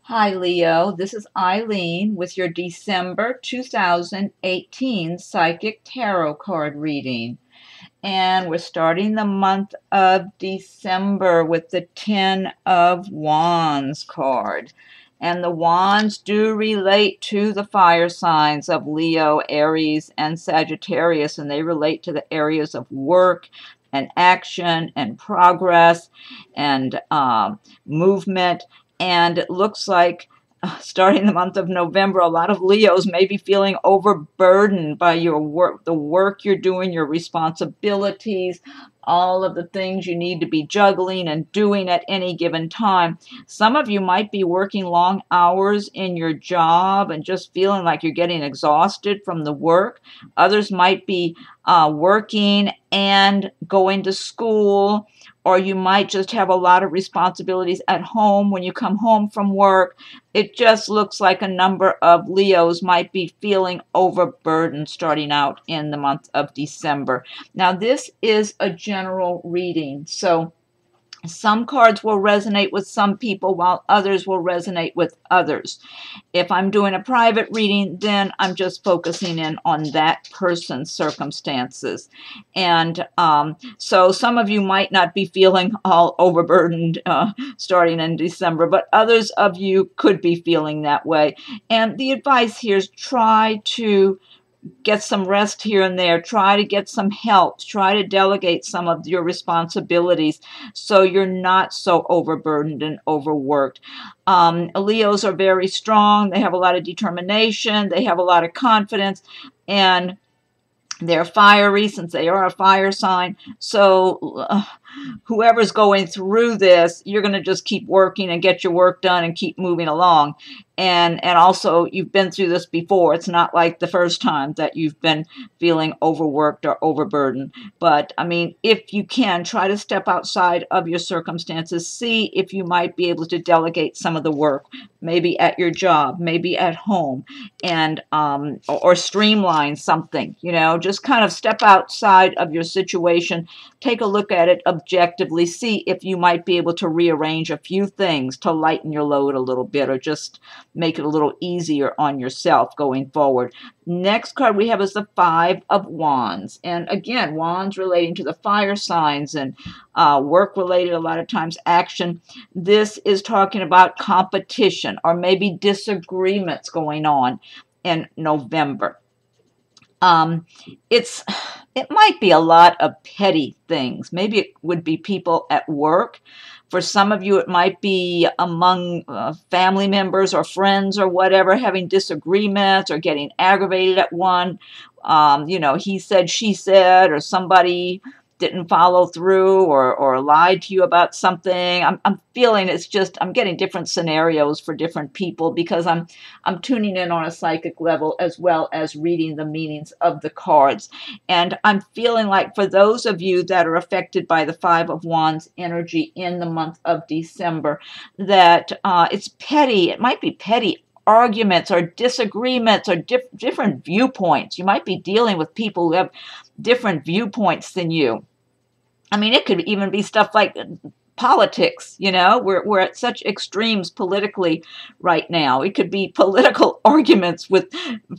Hi, Leo. This is Eileen with your December 2018 Psychic Tarot card reading. And we're starting the month of December with the Ten of Wands card. And the wands do relate to the fire signs of Leo, Aries, and Sagittarius, and they relate to the areas of work and action and progress and movement. And it looks like starting the month of November, a lot of Leos may be feeling overburdened by your work, the work you're doing, your responsibilities, all of the things you need to be juggling and doing at any given time. Some of you might be working long hours in your job and just feeling like you're getting exhausted from the work. Others might be working and going to school, or you might just have a lot of responsibilities at home when you come home from work. It just looks like a number of Leos might be feeling overburdened starting out in the month of December. Now, this is a general reading, so some cards will resonate with some people while others will resonate with others. If I'm doing a private reading, then I'm just focusing in on that person's circumstances. And so some of you might not be feeling all overburdened starting in December, but others of you could be feeling that way. And the advice here is try to get some rest here and there. Try to get some help. Try to delegate some of your responsibilities so you're not so overburdened and overworked. Leos are very strong. They have a lot of determination. They have a lot of confidence. And they're fiery since they are a fire sign. So whoever's going through this, you're going to just keep working and get your work done and keep moving along. And also, you've been through this before. It's not like the first time that you've been feeling overworked or overburdened. But, I mean, if you can, try to step outside of your circumstances. See if you might be able to delegate some of the work, maybe at your job, maybe at home, and or streamline something. You know, just kind of step outside of your situation. Take a look at it objectively. See if you might be able to rearrange a few things to lighten your load a little bit, or just make it a little easier on yourself going forward. Next card we have is the Five of Wands. And again, wands relating to the fire signs and work related, a lot of times action. This is talking about competition or maybe disagreements going on in November. It might be a lot of petty things. Maybe it would be people at work. For some of you, it might be among family members or friends or whatever, having disagreements or getting aggravated at one. You know, he said, she said, or somebody didn't follow through or lied to you about something. I'm feeling it's just, I'm getting different scenarios for different people because I'm tuning in on a psychic level as well as reading the meanings of the cards. And I'm feeling like for those of you that are affected by the Five of Wands energy in the month of December, that it's petty. It might be petty arguments or disagreements or different viewpoints. You might be dealing with people who have different viewpoints than you. I mean, it could even be stuff like politics, you know, we're at such extremes politically right now. It could be political arguments with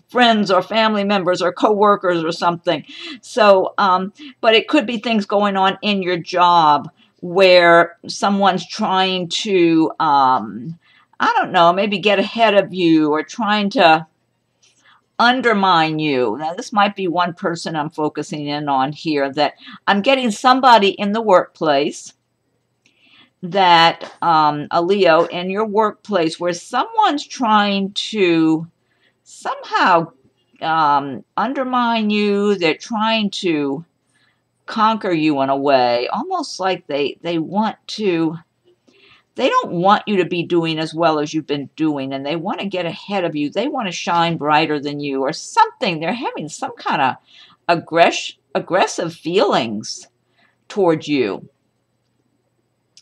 friends or family members or coworkers or something. So, but it could be things going on in your job where someone's trying to, I don't know, maybe get ahead of you or trying to undermine you. Now, this might be one person I'm focusing in on here, that I'm getting somebody in the workplace, that a Leo in your workplace, where someone's trying to somehow undermine you. They're trying to conquer you in a way, almost like they want to. They don't want you to be doing as well as you've been doing, and they want to get ahead of you. They want to shine brighter than you or something. They're having some kind of aggressive feelings towards you.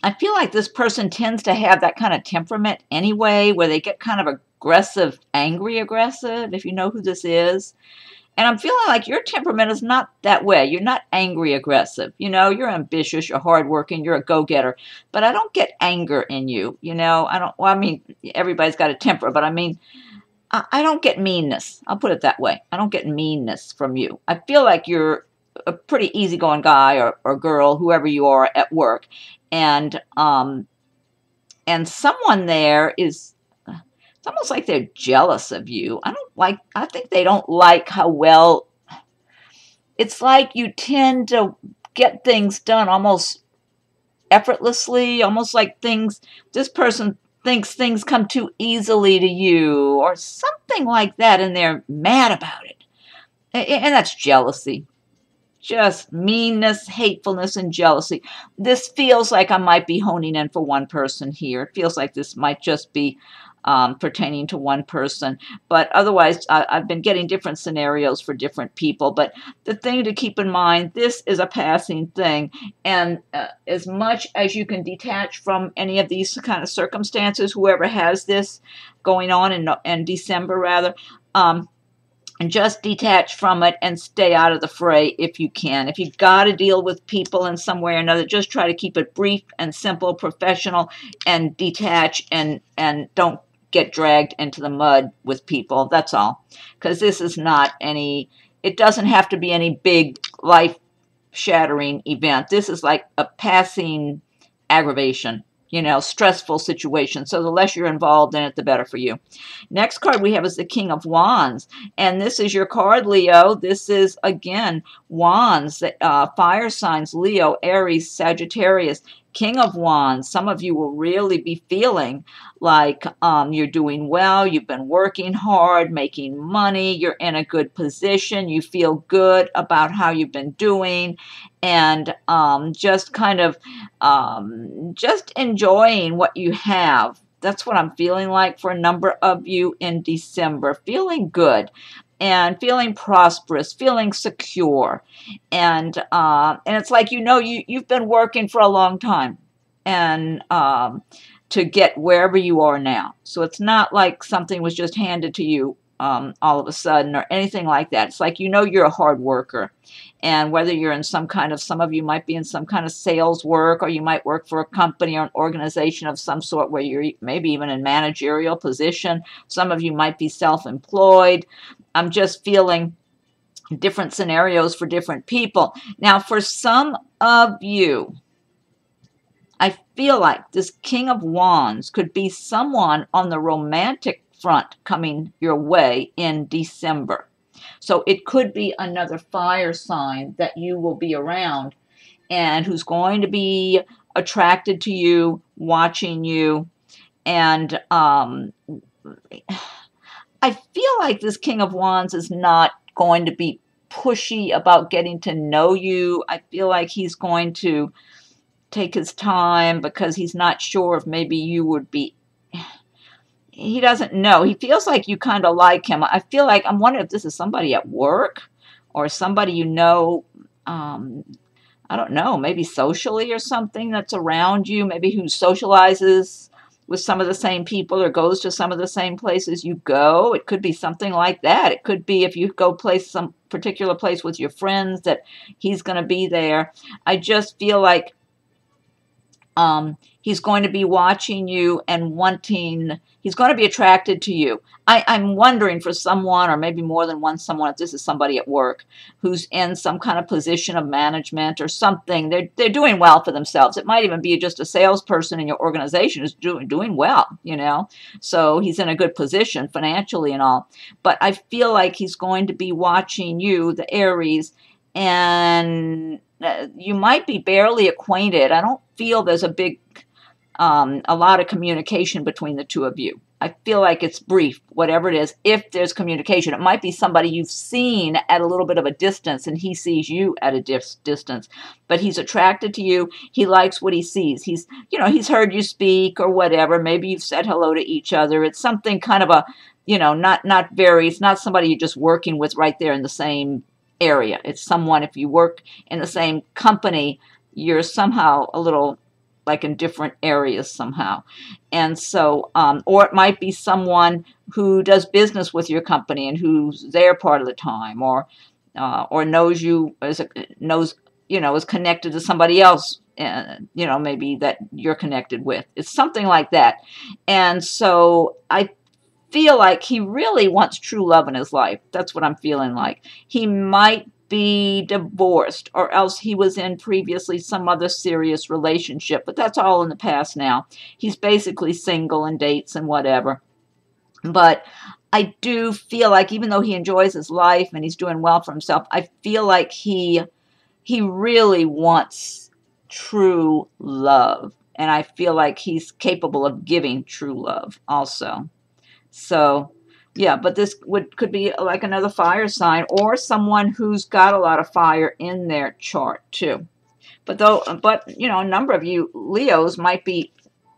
I feel like this person tends to have that kind of temperament anyway, where they get kind of aggressive, angry aggressive, if you know who this is. And I'm feeling like your temperament is not that way. You're not angry aggressive. You know, you're ambitious, you're hardworking, you're a go-getter. But I don't get anger in you. You know, I don't, well, I mean, everybody's got a temper, but I mean, I don't get meanness. I'll put it that way. I don't get meanness from you. I feel like you're a pretty easygoing guy or girl, whoever you are at work. And someone there is, it's almost like they're jealous of you. I think they don't like how well, it's like you tend to get things done almost effortlessly, almost like this person thinks things come too easily to you or something like that, and they're mad about it. And that's jealousy. Just meanness, hatefulness, and jealousy. This feels like I might be honing in for one person here. It feels like this might just be pertaining to one person. But otherwise, I've been getting different scenarios for different people. But the thing to keep in mind, this is a passing thing. And as much as you can detach from any of these kind of circumstances, whoever has this going on in December, rather, and just detach from it and stay out of the fray if you can. If you've got to deal with people in some way or another, just try to keep it brief and simple, professional, and detach and don't get dragged into the mud with people. That's all. Because this is not it doesn't have to be any big life-shattering event. This is like a passing aggravation. You know, stressful situation. So the less you're involved in it, the better for you. Next card we have is the King of Wands. And this is your card, Leo. This is, again, Wands, fire signs, Leo, Aries, Sagittarius. King of Wands. Some of you will really be feeling like you're doing well. You've been working hard, making money. You're in a good position. You feel good about how you've been doing. And just kind of just enjoying what you have. That's what I'm feeling like for a number of you in December. Feeling good and feeling prosperous, feeling secure. And it's like, you know, you've been working for a long time and to get wherever you are now. So it's not like something was just handed to you all of a sudden or anything like that. It's like, you know, you're a hard worker. And whether you're in some of you might be in some kind of sales work, or you might work for a company or an organization of some sort where you're maybe even in managerial position. Some of you might be self-employed. I'm just feeling different scenarios for different people. Now, for some of you, I feel like this King of Wands could be someone on the romantic front coming your way in December. So it could be another fire sign that you will be around and who's going to be attracted to you, watching you. And I feel like this King of Wands is not going to be pushy about getting to know you. I feel like he's going to take his time because he's not sure if maybe you would be. He doesn't know. He feels like you kind of like him. I feel like, I'm wondering if this is somebody at work or somebody you know, I don't know, maybe socially or something that's around you, maybe who socializes with some of the same people or goes to some of the same places you go. It could be something like that. It could be if you go some particular place with your friends that he's going to be there. I just feel like he's going to be watching you and he's going to be attracted to you. I'm wondering for someone, or maybe more than one someone, if this is somebody at work who's in some kind of position of management or something. They're doing well for themselves. It might even be just a salesperson in your organization who's doing well, you know. So he's in a good position financially and all. But I feel like he's going to be watching you, the Aries, and you might be barely acquainted. I don't feel there's a lot of communication between the two of you. I feel like it's brief, whatever it is, if there's communication. It might be somebody you've seen at a little bit of a distance and he sees you at a distance, but he's attracted to you. He likes what he sees. He's heard you speak or whatever. Maybe you've said hello to each other. It's something kind of a, it's not somebody you're just working with right there in the same area. It's someone, if you work in the same company, you're somehow a little like in different areas somehow. And so, or it might be someone who does business with your company and who's there part of the time, or knows you is connected to somebody else, maybe that you're connected with. It's something like that. And so I feel like he really wants true love in his life. That's what I'm feeling like. He might be divorced, or else he was in previously some other serious relationship, but that's all in the past now. He's basically single and dates and whatever. But I do feel like even though he enjoys his life and he's doing well for himself, I feel like he really wants true love. And I feel like he's capable of giving true love also. So, yeah, but this could be like another fire sign, or someone who's got a lot of fire in their chart too. But a number of you Leos might be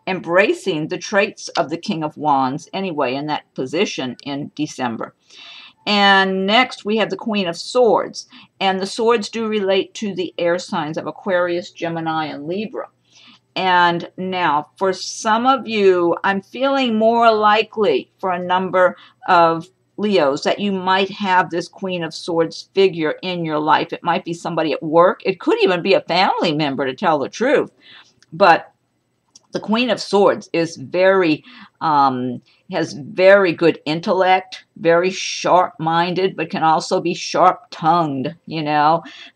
embracing the traits of the King of Wands anyway in that position in December. And next we have the Queen of Swords, and the swords do relate to the air signs of Aquarius, Gemini, and Libra. And now, for some of you, I'm feeling more likely for a number of Leos that you might have this Queen of Swords figure in your life. It might be somebody at work. It could even be a family member, to tell the truth. But the Queen of Swords is has very good intellect, very sharp-minded, but can also be sharp-tongued.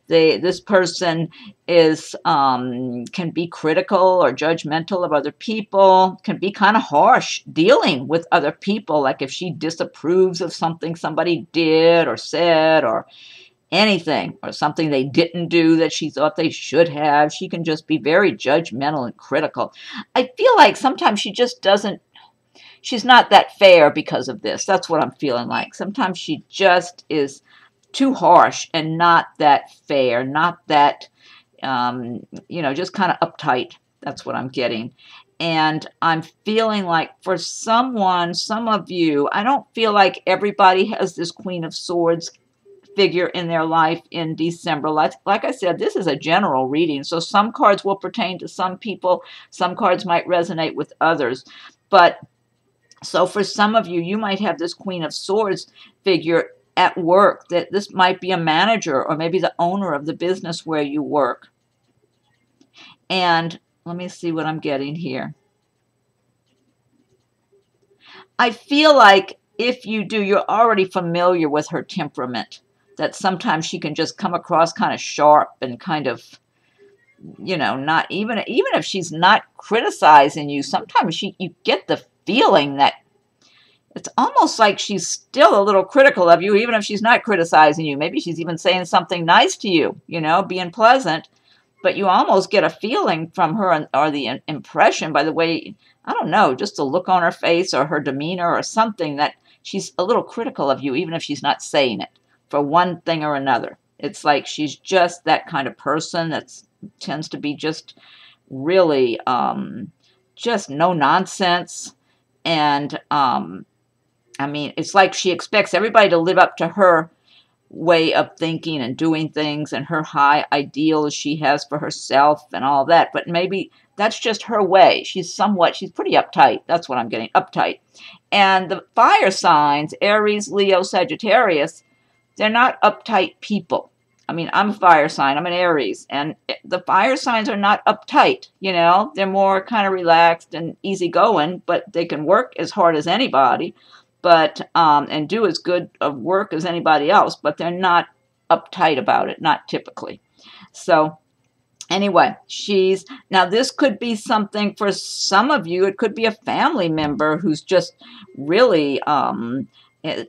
This person can be critical or judgmental of other people, can be kind of harsh dealing with other people, like if she disapproves of something somebody did or said or anything, or something they didn't do that she thought they should have. She can just be very judgmental and critical. I feel like sometimes she's not that fair because of this. That's what I'm feeling like. Sometimes she just is too harsh and not that fair, not that, just kind of uptight. That's what I'm getting. And I'm feeling like for some of you, I don't feel like everybody has this Queen of Swords figure in their life in December. Like I said, this is a general reading, so some cards will pertain to some people, some cards might resonate with others. But so for some of you, you might have this Queen of Swords figure at work, that this might be a manager or maybe the owner of the business where you work. And let me see what I'm getting here. I feel like if you do, you're already familiar with her temperament, that sometimes she can just come across kind of sharp and kind of, not even if she's not criticizing you, sometimes you get the feeling that it's almost like she's still a little critical of you, even if she's not criticizing you. Maybe she's even saying something nice to you, being pleasant, but you almost get a feeling from her, or the impression by the way, I don't know, just the look on her face or her demeanor or something, that she's a little critical of you, even if she's not saying it, for one thing or another. It's like she's just that kind of person that tends to be just really just no nonsense. And it's like she expects everybody to live up to her way of thinking and doing things and her high ideals she has for herself and all that. But maybe that's just her way. She's pretty uptight. That's what I'm getting, uptight. And the fire signs, Aries, Leo, Sagittarius, they're not uptight people. I'm a fire sign. I'm an Aries. And the fire signs are not uptight. They're more kind of relaxed and easygoing, but they can work as hard as anybody, and do as good of work as anybody else, but they're not uptight about it, not typically. So anyway, now this could be something for some of you. It could be a family member who's just really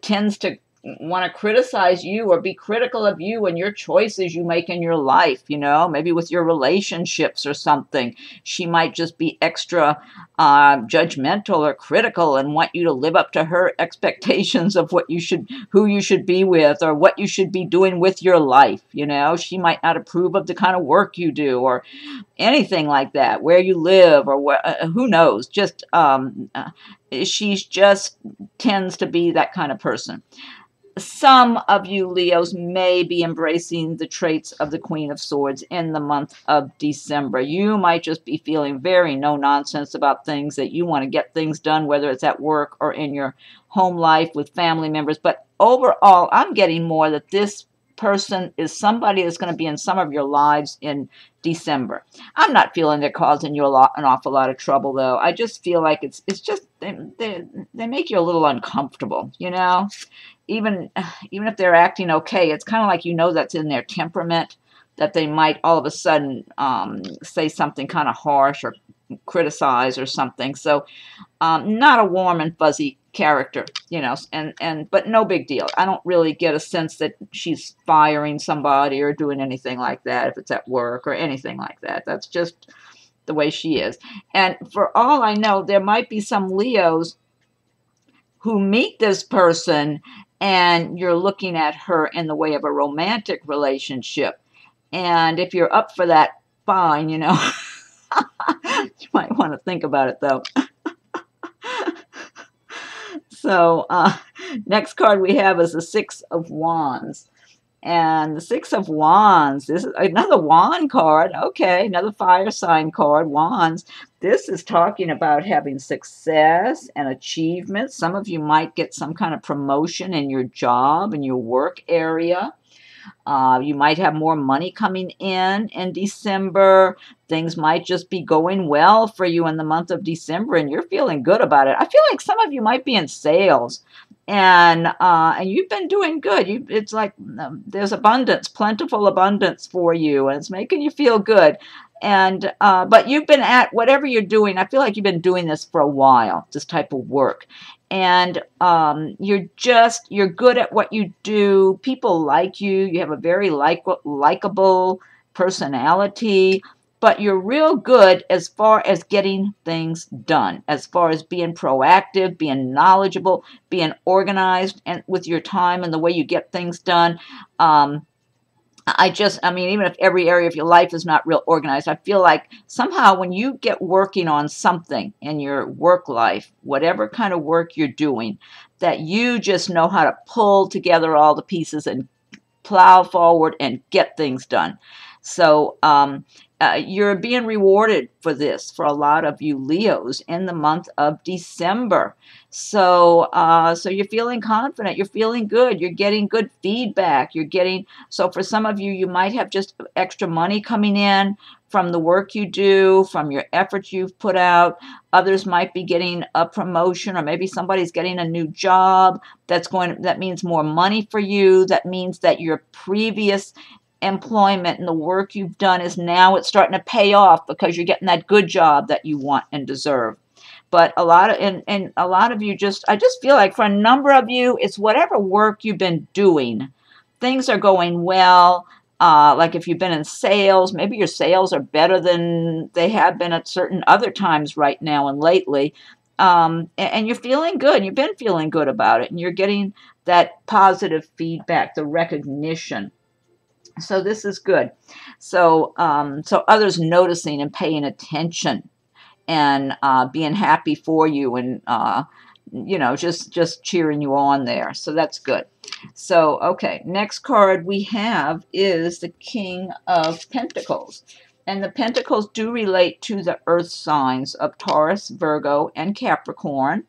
tends to want to criticize you or be critical of you and your choices you make in your life, maybe with your relationships or something. She might just be extra judgmental or critical and want you to live up to her expectations of who you should be with, or what you should be doing with your life. She might not approve of the kind of work you do or anything like that, where you live, or who knows, just she just tends to be that kind of person. some of you Leos may be embracing the traits of the Queen of Swords in the month of December. You might just be feeling very no nonsense about things, that you want to get things done, whether it's at work or in your home life with family members. But overall, I'm getting more that this person is somebody that's going to be in some of your lives in December. I'm not feeling they're causing you an awful lot of trouble, though. I just feel like it's just they make you a little uncomfortable, you know. Even if they're acting okay, it's kind of like, you know, that's in their temperament, that they might all of a sudden say something kind of harsh or criticize or something. So not a warm and fuzzy character, you know, but no big deal. I don't really get a sense that she's firing somebody or doing anything like that if it's at work or anything like that. That's just the way she is. And for all I know, there might be some Leos who meet this person and you're looking at her in the way of a romantic relationship. And if you're up for that, fine, you know. You might want to think about it, though. So next card we have is the Six of Wands. And the Six of Wands, this is another wand card. Okay, another fire sign card, wands. This is talking about having success and achievement. Some of you might get some kind of promotion in your job, in your work area. You might have more money coming in December. Things might just be going well for you in the month of December, and you're feeling good about it. I feel like some of you might be in sales, and you've been doing good. It's like there's abundance, plentiful abundance for you, and it's making you feel good. And but you've been at whatever you're doing. I feel like you've been doing this for a while, this type of work. And you're good at what you do. People like you. You have a very likable personality, but you're real good as far as getting things done, as far as being proactive, being knowledgeable, being organized, and with your time and the way you get things done. I mean, even if every area of your life is not real organized, I feel like somehow when you get working on something in your work life, whatever kind of work you're doing, that you just know how to pull together all the pieces and plow forward and get things done. So you're being rewarded for this, for a lot of you Leos, in the month of December. So so you're feeling confident, you're feeling good, you're getting good feedback, so for some of you, you might have just extra money coming in from the work you do, from your efforts you've put out. Others might be getting a promotion, or maybe somebody's getting a new job that means more money for you. That means that your previous employment and the work you've done it's starting to pay off, because you're getting that good job that you want and deserve. But a lot of you I just feel like for a number of you, it's whatever work you've been doing, things are going well. Like if you've been in sales, maybe your sales are better than they have been at certain other times right now and lately. And you're feeling good. You've been feeling good about it, and you're getting that positive feedback, the recognition. So this is good. So so others noticing and paying attention, and being happy for you, and you know, just cheering you on there. So that's good. So okay, next card we have is the King of Pentacles. And the Pentacles do relate to the earth signs of Taurus, Virgo, and Capricorn.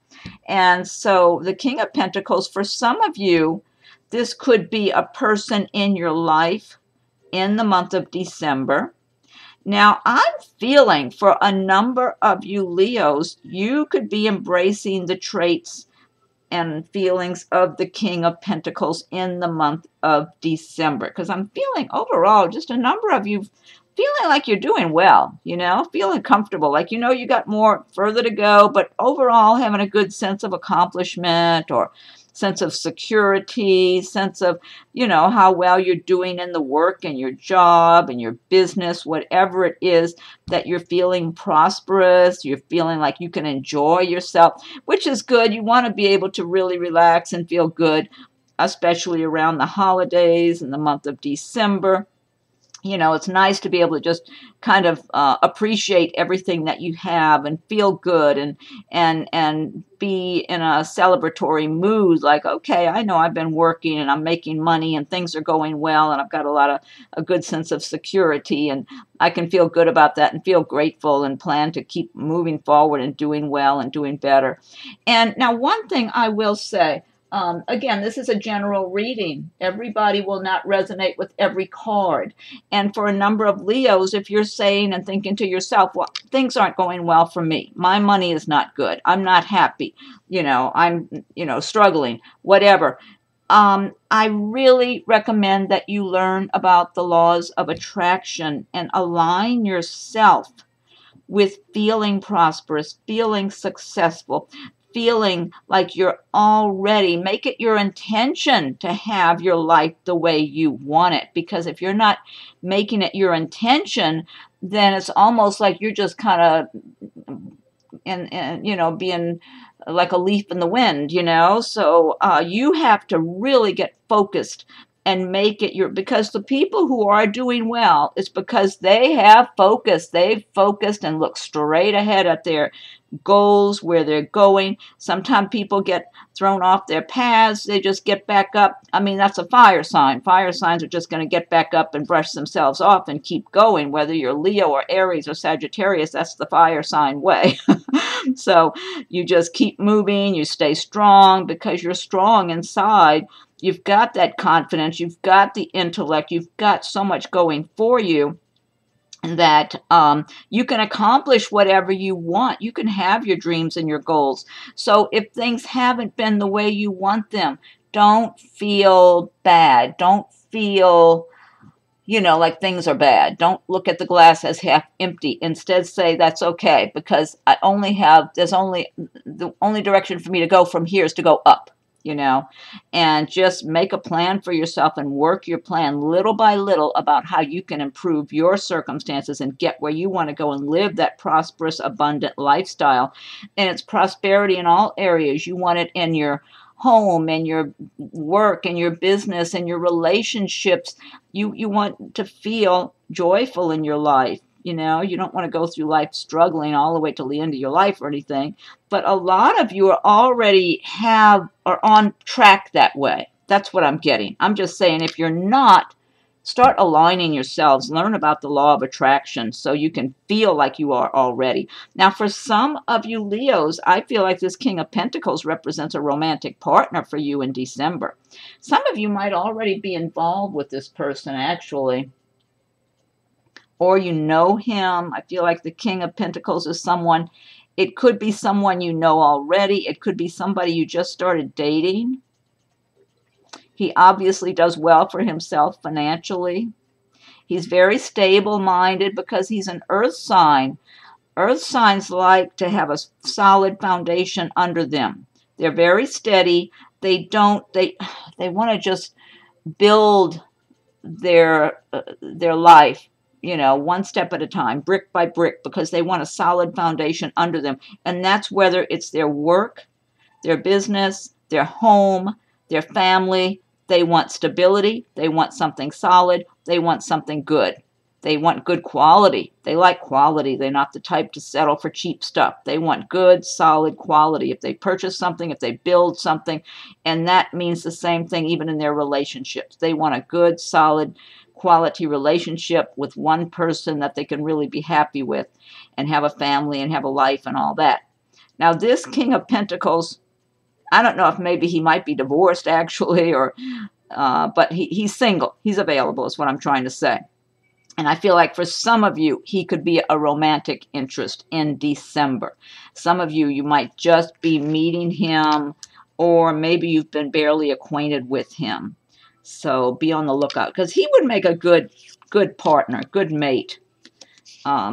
And so the King of Pentacles, for some of you, this could be a person in your life in the month of December. Now, I'm feeling for a number of you Leos, you could be embracing the traits and feelings of the King of Pentacles in the month of December, because I'm feeling overall just a number of you feeling like you're doing well, you know, feeling comfortable, like, you know, you got more further to go, but overall having a good sense of accomplishment, or sense of security, sense of, you know, how well you're doing in the work and your job and your business, whatever it is, that you're feeling prosperous, you're feeling like you can enjoy yourself, which is good. You want to be able to really relax and feel good, especially around the holidays in the month of December. You know, it's nice to be able to just kind of appreciate everything that you have and feel good and be in a celebratory mood. Like, okay, I know I've been working and I'm making money and things are going well and I've got a good sense of security, and I can feel good about that and feel grateful and plan to keep moving forward and doing well and doing better. And now, one thing I will say. Again, this is a general reading. Everybody will not resonate with every card. And for a number of Leos, if you're saying and thinking to yourself, well, things aren't going well for me. My money is not good. I'm not happy. I'm, struggling, whatever. I really recommend that you learn about the laws of attraction and align yourself with feeling prosperous, feeling successful, feeling like you're already, make it your intention to have your life the way you want it. Because if you're not making it your intention, then it's almost like you're just kind of being like a leaf in the wind, So you have to really get focused and make it because the people who are doing well, it's because they have focus. They've focused and looked straight ahead at their goals, where they're going. Sometimes people get thrown off their paths. They just get back up. I mean, that's a fire sign. Fire signs are just going to get back up and brush themselves off and keep going. Whether you're Leo or Aries or Sagittarius, that's the fire sign way. So you just keep moving. You stay strong because you're strong inside. You've got that confidence. You've got the intellect. You've got so much going for you that you can accomplish whatever you want. You can have your dreams and your goals. So if things haven't been the way you want them, don't feel bad. Don't feel, like things are bad. Don't look at the glass as half empty. Instead, say that's okay, because the only direction for me to go from here is to go up. And just make a plan for yourself and work your plan little by little about how you can improve your circumstances and get where you want to go and live that prosperous, abundant lifestyle. And it's prosperity in all areas. You want it in your home and your work and your business and your relationships. You want to feel joyful in your life. You don't want to go through life struggling all the way till the end of your life or anything. But a lot of you are on track that way. That's what I'm getting. I'm just saying, if you're not, start aligning yourselves. Learn about the law of attraction so you can feel like you are already. Now, for some of you Leos, I feel like this King of Pentacles represents a romantic partner for you in December. Some of you might already be involved with this person, actually. Or you know him. I feel like the King of Pentacles is someone, it could be someone you know already. It could be somebody you just started dating. He obviously does well for himself financially. He's very stable-minded because he's an earth sign. Earth signs like to have a solid foundation under them. They're very steady. They want to just build their life, one step at a time, brick by brick, because they want a solid foundation under them. And that's whether it's their work, their business, their home, their family. They want stability. They want something solid. They want something good. They want good quality. They like quality. They're not the type to settle for cheap stuff. They want good, solid quality. If they purchase something, if they build something, and that means the same thing even in their relationships. They want a good, solid quality relationship with one person that they can really be happy with and have a family and have a life and all that. Now, this King of Pentacles, I don't know if maybe he might be divorced actually, but he's single. He's available is what I'm trying to say. And I feel like for some of you, he could be a romantic interest in December. Some of you, you might just be meeting him, or maybe you've been barely acquainted with him. So be on the lookout, because he would make a good partner, good mate.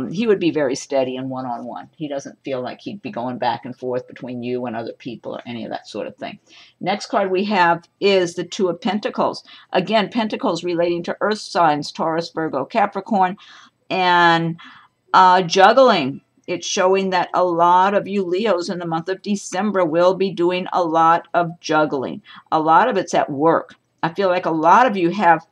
He would be very steady and one-on-one. He doesn't feel like he'd be going back and forth between you and other people or any of that sort of thing. Next card we have is the Two of Pentacles. Again, Pentacles relating to earth signs, Taurus, Virgo, Capricorn, and juggling. It's showing that a lot of you Leos in the month of December will be doing a lot of juggling. A lot of it's at work. I feel like a lot of you have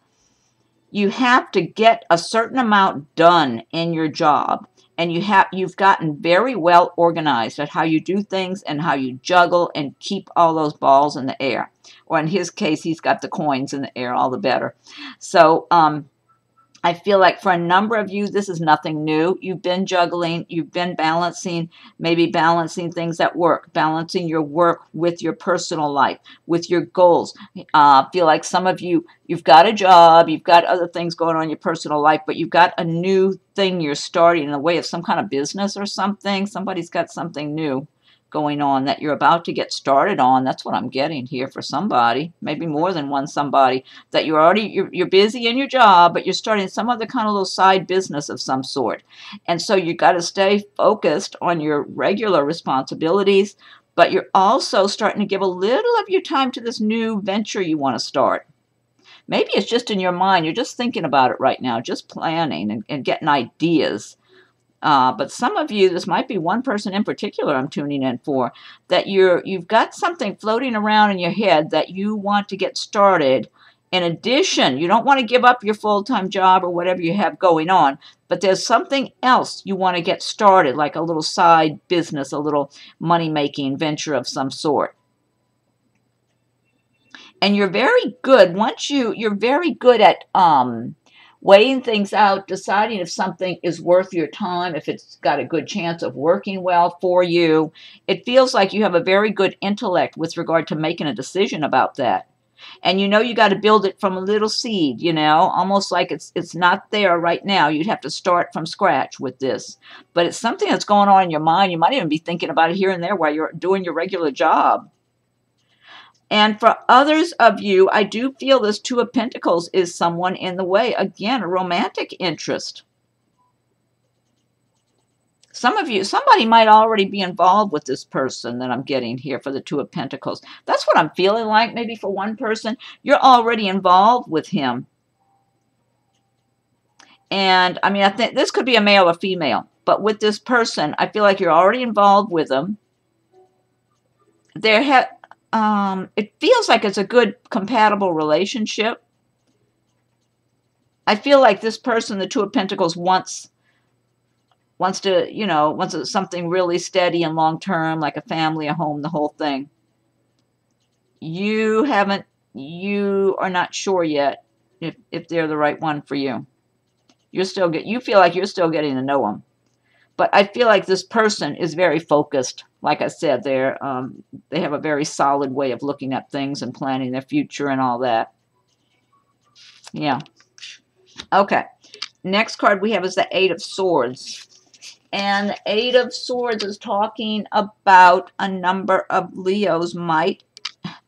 you have to get a certain amount done in your job, and you've gotten very well organized at how you do things and how you juggle and keep all those balls in the air. Or in his case, he's got the coins in the air, all the better. So I feel like for a number of you, this is nothing new. You've been juggling, you've been balancing, maybe balancing things at work, balancing your work with your personal life, with your goals. Feel like some of you, you've got a job, you've got other things going on in your personal life, but you've got a new thing you're starting in the way of some kind of business or something. Somebody's got something new going on that you're about to get started on. That's what I'm getting here for somebody, maybe more than one somebody, that you're busy in your job, but you're starting some other kind of little side business of some sort. And so you got to stay focused on your regular responsibilities, but you're also starting to give a little of your time to this new venture you want to start. Maybe it's just in your mind. You're just thinking about it right now, just planning and getting ideas. But some of you, this might be one person in particular I'm tuning in for, that you've got something floating around in your head that you want to get started. In addition, you don't want to give up your full-time job or whatever you have going on, but there's something else you want to get started, like a little side business, a little money-making venture of some sort. And you're very good. You're very good at weighing things out, deciding if something is worth your time, if it's got a good chance of working well for you. It feels like you have a very good intellect with regard to making a decision about that. And you got to build it from a little seed, almost like it's not there right now. You'd have to start from scratch with this. But it's something that's going on in your mind. You might even be thinking about it here and there while you're doing your regular job. And for others of you, I do feel this Two of Pentacles is someone in the way. Again, a romantic interest. Some of you, somebody might already be involved with this person that I'm getting here for the Two of Pentacles. That's what I'm feeling like. Maybe for one person, you're already involved with him. And I mean, I think this could be a male or female. But with this person, I feel like you're already involved with them. It feels like it's a good, compatible relationship. I feel like this person, the Two of Pentacles, wants something really steady and long-term, like a family, a home, the whole thing. You are not sure yet if they're the right one for you. You feel like you're still getting to know them. But I feel like this person is very focused. Like I said, they have a very solid way of looking at things and planning their future and all that. Yeah. Okay. Next card we have is the Eight of Swords. And the Eight of Swords is talking about a number of Leos might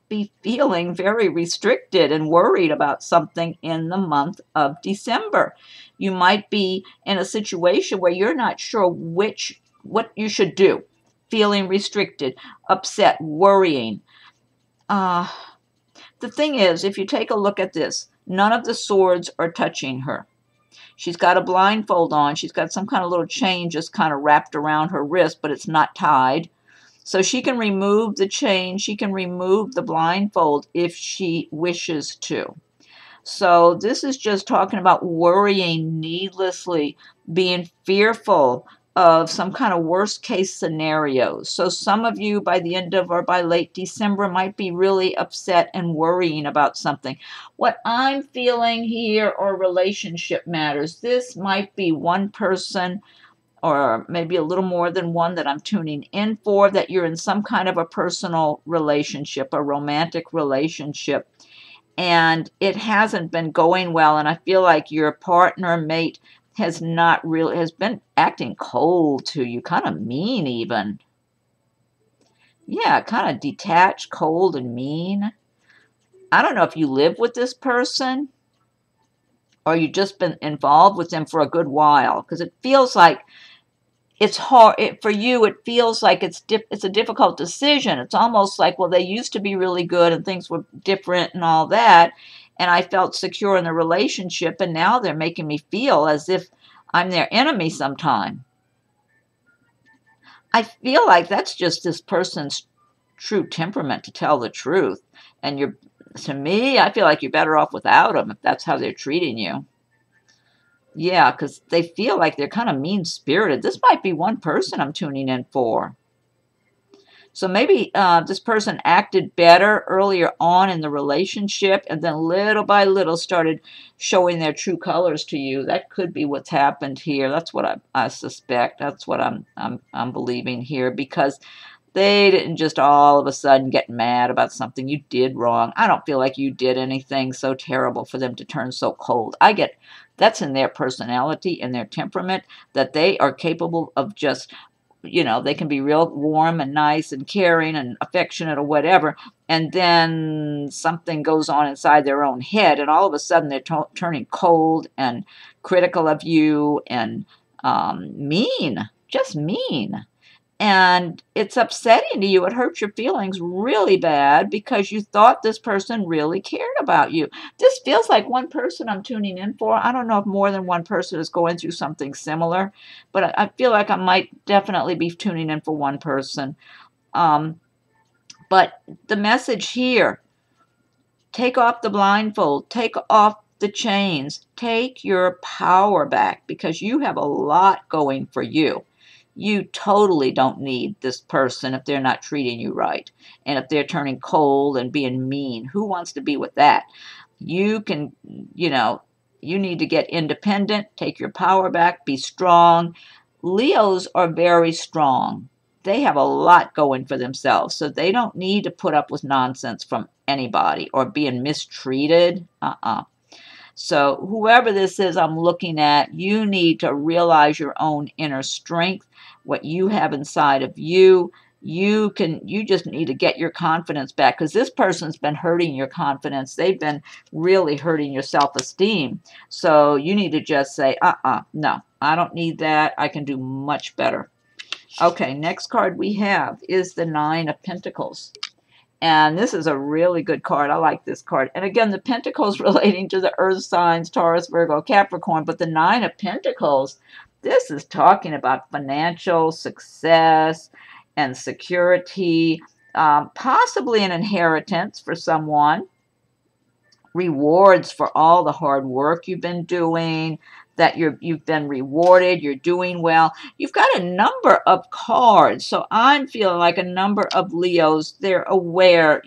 be feeling very restricted and worried about something in the month of December. You might be in a situation where you're not sure what you should do. Feeling restricted, upset, worrying. The thing is, if you take a look at this, none of the swords are touching her. She's got a blindfold on. She's got some kind of little chain just kind of wrapped around her wrist, but it's not tied. So she can remove the chain. She can remove the blindfold if she wishes to. So this is just talking about worrying needlessly, being fearful of some kind of worst case scenarios. So some of you by the end of or by late December might be really upset and worrying about something. What I'm feeling here are relationship matters. This might be one person or maybe a little more than one that I'm tuning in for, that you're in some kind of a personal relationship, a romantic relationship, and it hasn't been going well, and I feel like your partner, mate, has been acting cold to you, kind of mean even. Yeah, kind of detached, cold, and mean. I don't know if you live with this person or you've just been involved with them for a good while, because it feels like it's hard for you. It feels like it's a difficult decision. It's almost like, well, they used to be really good and things were different and all that, and I felt secure in the relationship, and now they're making me feel as if I'm their enemy sometime. I feel like that's just this person's true temperament, to tell the truth, and To me, I feel like you're better off without them if that's how they're treating you. Yeah, because they feel like they're kind of mean-spirited. This might be one person I'm tuning in for. So maybe this person acted better earlier on in the relationship and then little by little started showing their true colors to you. That could be what's happened here. That's what I suspect. That's what I'm believing here, because they didn't just all of a sudden get mad about something you did wrong. I don't feel like you did anything so terrible for them to turn so cold. I get that's in their personality and their temperament, that they are capable of just, they can be real warm and nice and caring and affectionate or whatever, and then something goes on inside their own head, and all of a sudden they're turning cold and critical of you and mean, just mean. And it's upsetting to you. It hurts your feelings really bad because you thought this person really cared about you. This feels like one person I'm tuning in for. I don't know if more than one person is going through something similar, but I feel like I might definitely be tuning in for one person. But the message here, take off the blindfold, take off the chains, take your power back, because you have a lot going for you. You totally don't need this person if they're not treating you right. And if they're turning cold and being mean. Who wants to be with that? You can, you need to get independent, take your power back, be strong. Leos are very strong. They have a lot going for themselves, so they don't need to put up with nonsense from anybody or being mistreated. So whoever this is I'm looking at, you need to realize your own inner strength, what you have inside of you. You just need to get your confidence back, because this person's been hurting your confidence. They've been really hurting your self-esteem. So you need to just say, no, I don't need that. I can do much better. Okay, next card we have is the Nine of Pentacles. And this is a really good card. I like this card. And again, the Pentacles relating to the earth signs, Taurus, Virgo, Capricorn. But the Nine of Pentacles, this is talking about financial success and security, possibly an inheritance for someone, rewards for all the hard work you've been doing, that you've been rewarded, you're doing well. You've got a number of cards. So I'm feeling like a number of Leos, they're aware,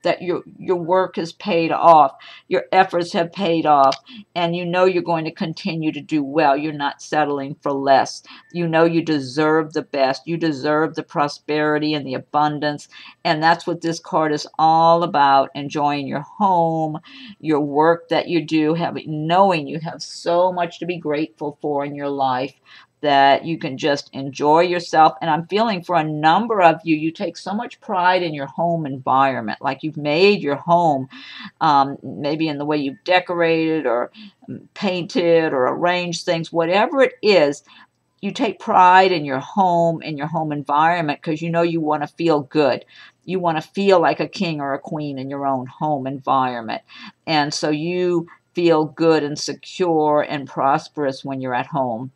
that your work has paid off, your efforts have paid off, and you're going to continue to do well. You're not settling for less. You deserve the best. You deserve the prosperity and the abundance, and that's what this card is all about. Enjoying your home, your work that you do, knowing you have so much to be grateful for in your life, that you can just enjoy yourself. And I'm feeling for a number of you, you take so much pride in your home environment, like you've made your home, maybe in the way you've decorated or painted or arranged things, whatever it is. You take pride in your home environment, because you want to feel good. You want to feel like a king or a queen in your own home environment. And so you feel good and secure and prosperous when you're at home.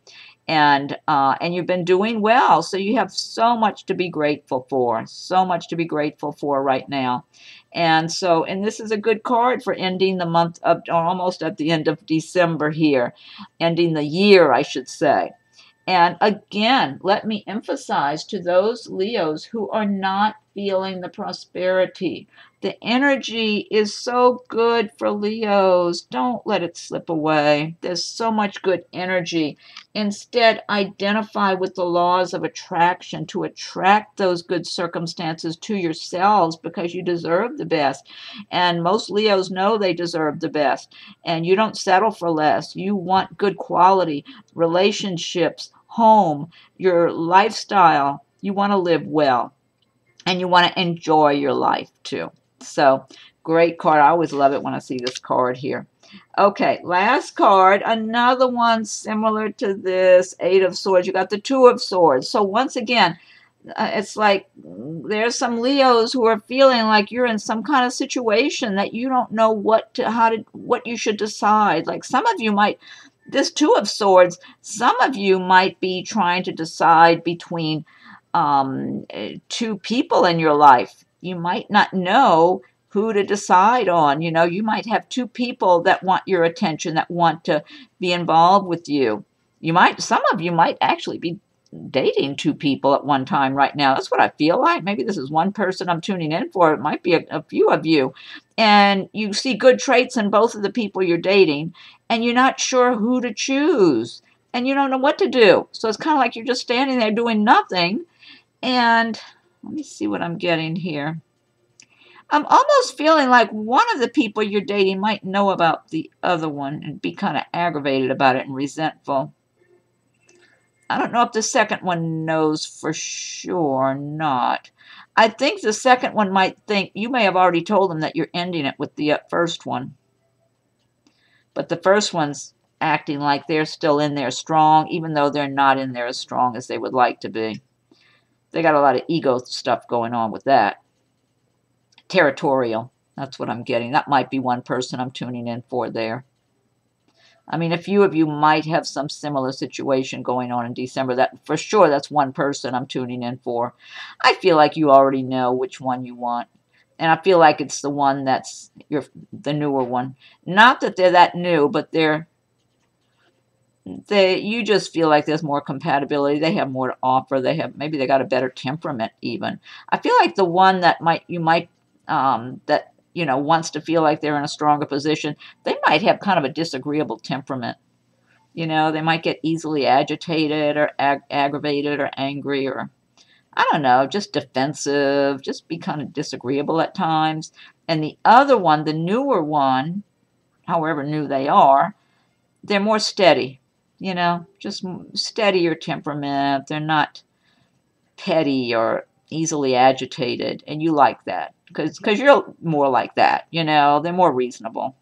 And you've been doing well, so you have so much to be grateful for, right now. And this is a good card for ending the month of, or almost at the end of December here, ending the year, I should say. And again, let me emphasize to those Leos who are not feeling the prosperity. The energy is so good for Leos. Don't let it slip away. There's so much good energy. Instead, identify with the laws of attraction to attract those good circumstances to yourselves, because you deserve the best. And most Leos know they deserve the best. And you don't settle for less. You want good quality relationships, home, your lifestyle. You want to live well. And you want to enjoy your life too. So, great card. I always love it when I see this card here. Okay, last card. Another one similar to this. Eight of Swords. You got the Two of Swords. So once again, it's like there's some Leos who are feeling like you're in some kind of situation that you don't know what you should decide. Like some of you might, this Two of Swords, some of you might be trying to decide between two people in your life. You might not know who to decide on. You know, you might have two people that want your attention, that want to be involved with you. Some of you might actually be dating two people at one time right now. That's what I feel like. Maybe this is one person I'm tuning in for. It might be a few of you. And you see good traits in both of the people you're dating, and you're not sure who to choose. And you don't know what to do. So it's kind of like you're just standing there doing nothing. And let me see what I'm getting here. I'm almost feeling like one of the people you're dating might know about the other one and be kind of aggravated about it and resentful. I don't know if the second one knows for sure or not. I think the second one might think you may have already told them that you're ending it with the first one. But the first one's acting like they're still in there strong, even though they're not in there as strong as they would like to be. They got a lot of ego stuff going on with that. Territorial. That's what I'm getting. That might be one person I'm tuning in for there. I mean, a few of you might have some similar situation going on in December. That for sure, that's one person I'm tuning in for. I feel like you already know which one you want. And I feel like it's the one that's the newer one. Not that they're that new, but you just feel like there's more compatibility. They have more to offer. Maybe they got a better temperament even. I feel like the one that wants to feel like they're in a stronger position, they might have kind of a disagreeable temperament. You know, they might get easily agitated or aggravated or angry, or I don't know, just defensive, just be kind of disagreeable at times. And the other one, the newer one, however new they are, they're more steady, you know, just steadier temperament. They're not petty or easily agitated, and you like that because you're more like that, you know. They're more reasonable.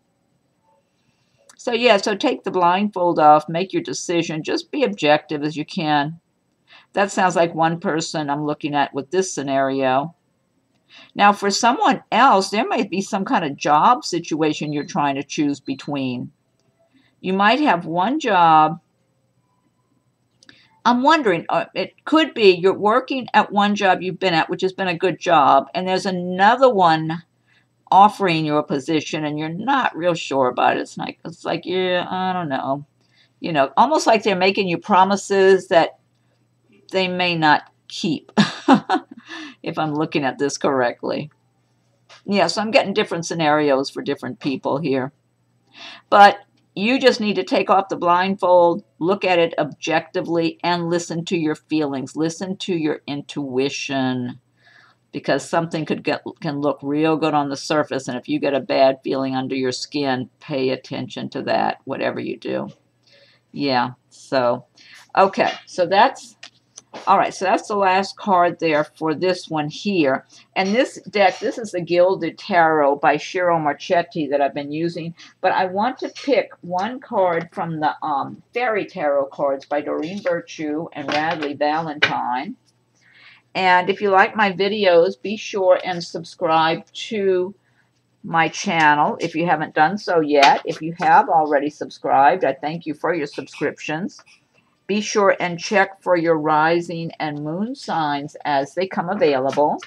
So yeah, so take the blindfold off, make your decision, just be objective as you can. That sounds like one person I'm looking at with this scenario. Now for someone else, there might be some kind of job situation you're trying to choose between. You might have one job. I'm wondering, it could be you're working at one job you've been at, which has been a good job, and there's another one offering you a position, and you're not real sure about it. It's like, yeah, I don't know. You know, almost like they're making you promises that they may not keep, if I'm looking at this correctly. Yeah, so I'm getting different scenarios for different people here. But you just need to take off the blindfold, look at it objectively, and listen to your feelings. Listen to your intuition, because something can look real good on the surface, and if you get a bad feeling under your skin, pay attention to that, whatever you do. Yeah, so, okay, so that's... All right, so that's the last card there for this one here. And this deck, this is the Gilded Tarot by Ciro Marchetti that I've been using. But I want to pick one card from the Fairy Tarot cards by Doreen and Radleigh Valentine. And if you like my videos, be sure and subscribe to my channel if you haven't done so yet. If you have already subscribed, I thank you for your subscriptions. Be sure and check for your rising and moon signs as they come available.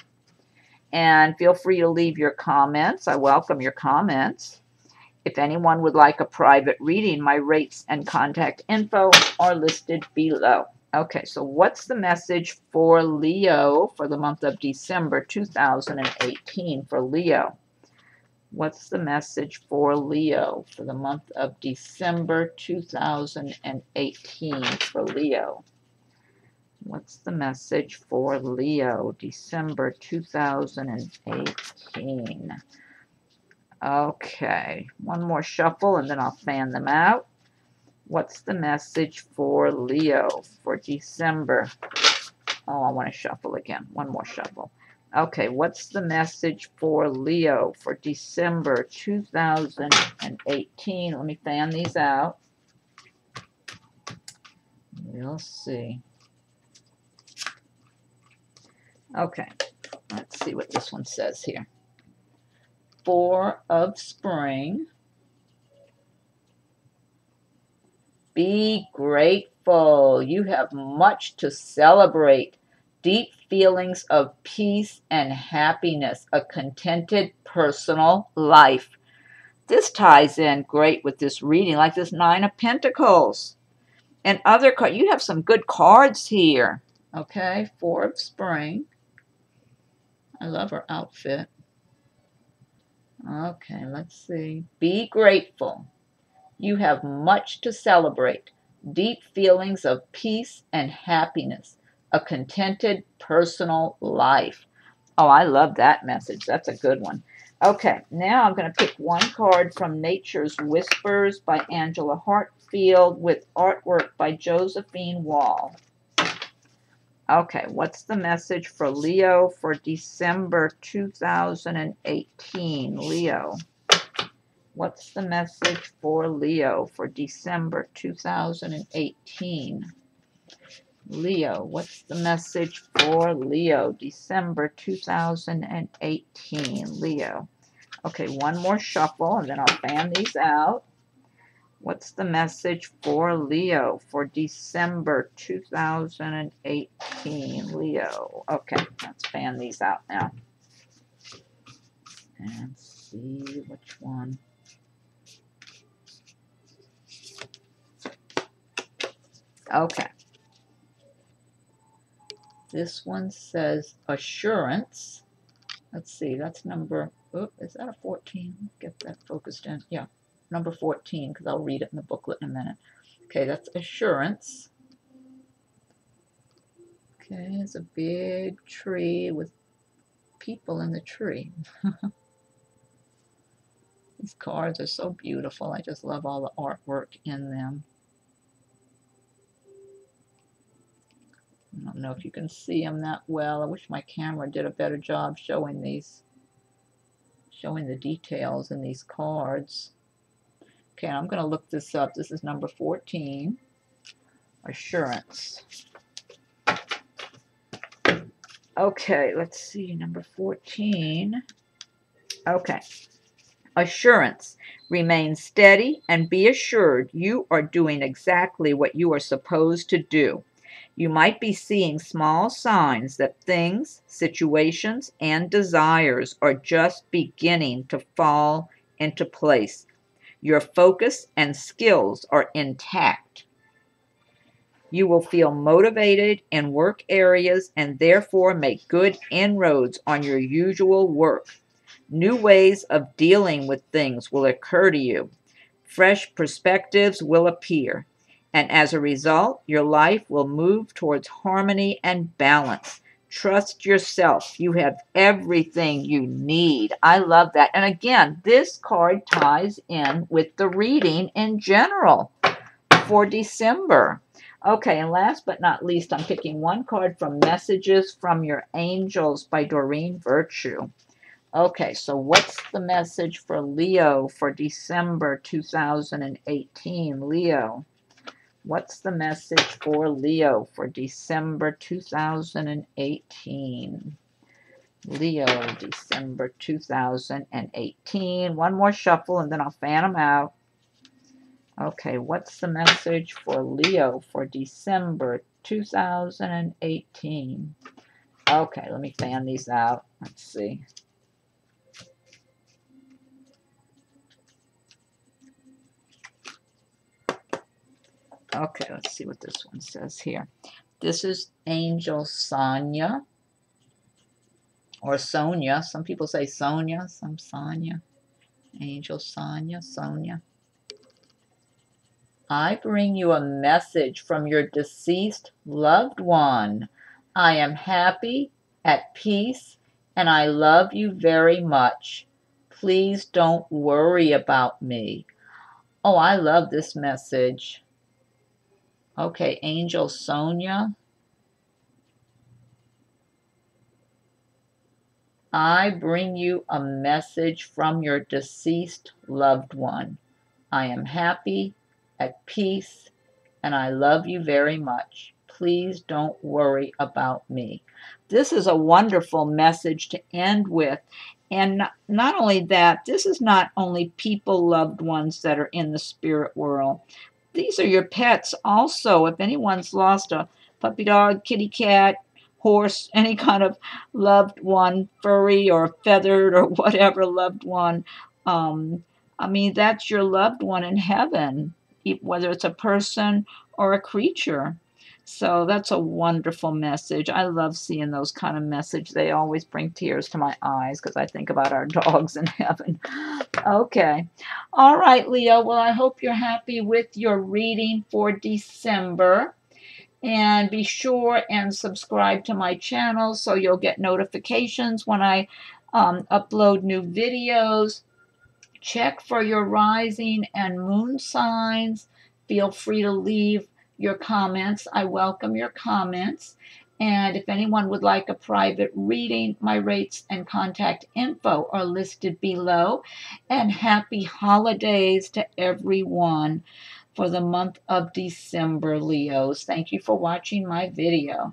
And feel free to leave your comments. I welcome your comments. If anyone would like a private reading, my rates and contact info are listed below. Okay, so what's the message for Leo for the month of December 2018 for Leo? What's the message for Leo for the month of December 2018 for Leo? What's the message for Leo, December 2018? Okay, one more shuffle and then I'll fan them out. What's the message for Leo for December? Oh, I want to shuffle again. One more shuffle. Okay, what's the message for Leo for December 2018? Let me fan these out. We'll see. Okay, let's see what this one says here. Four of Spring. Be grateful. You have much to celebrate, deep feelings of peace and happiness, a contented personal life. This ties in great with this reading, like this Nine of Pentacles. And other cards, you have some good cards here. Okay, Four of Spring. I love her outfit. Okay, let's see. Be grateful. You have much to celebrate. Deep feelings of peace and happiness. A contented personal life. Oh, I love that message. That's a good one. Okay, now I'm going to pick one card from Nature's Whispers by Angela Hartfield with artwork by Josephine Wall. Okay, what's the message for Leo for December 2018? Leo. What's the message for Leo for December 2018? Leo, what's the message for Leo, December 2018? Leo. Okay, one more shuffle, and then I'll fan these out. What's the message for Leo for December 2018? Leo. Okay, let's fan these out now. And see which one. Okay. This one says assurance. Let's see, that's number, oh, is that a 14? Get that focused in. Yeah, number 14, because I'll read it in the booklet in a minute. Okay, that's assurance. Okay, it's a big tree with people in the tree. These cards are so beautiful. I just love all the artwork in them. I don't know if you can see them that well. I wish my camera did a better job showing these, showing the details in these cards. Okay, I'm going to look this up. This is number 14, assurance. Okay, let's see, number 14. Okay, assurance. Remain steady and be assured you are doing exactly what you are supposed to do. You might be seeing small signs that things, situations, and desires are just beginning to fall into place. Your focus and skills are intact. You will feel motivated in work areas and therefore make good inroads on your usual work. New ways of dealing with things will occur to you. Fresh perspectives will appear. And as a result, your life will move towards harmony and balance. Trust yourself. You have everything you need. I love that. And again, this card ties in with the reading in general for December. Okay, and last but not least, I'm picking one card from Messages from Your Angels by Doreen Virtue. Okay, so what's the message for Leo for December 2018? Leo. What's the message for Leo for December 2018? Leo, December 2018. One more shuffle and then I'll fan them out. Okay, what's the message for Leo for December 2018? Okay, let me fan these out. Let's see. Okay, let's see what this one says here. This is Angel Sonia, or Sonia. Some people say Sonia, some Sonia. Angel Sonia, Sonia. I bring you a message from your deceased loved one. I am happy, at peace, and I love you very much. Please don't worry about me. Oh, I love this message. Okay, Angel Sonia. I bring you a message from your deceased loved one. I am happy, at peace, and I love you very much. Please don't worry about me. This is a wonderful message to end with. And not only that, this is not only people, loved ones that are in the spirit world. These are your pets also. If anyone's lost a puppy dog, kitty cat, horse, any kind of loved one, furry or feathered or whatever loved one. I mean, that's your loved one in heaven, whether it's a person or a creature. So that's a wonderful message. I love seeing those kind of messages. They always bring tears to my eyes because I think about our dogs in heaven. Okay. All right, Leo. Well, I hope you're happy with your reading for December. And be sure and subscribe to my channel so you'll get notifications when I upload new videos. Check for your rising and moon signs. Feel free to leave your comments. I welcome your comments. And if anyone would like a private reading, my rates and contact info are listed below. And happy holidays to everyone for the month of December, Leos. Thank you for watching my video.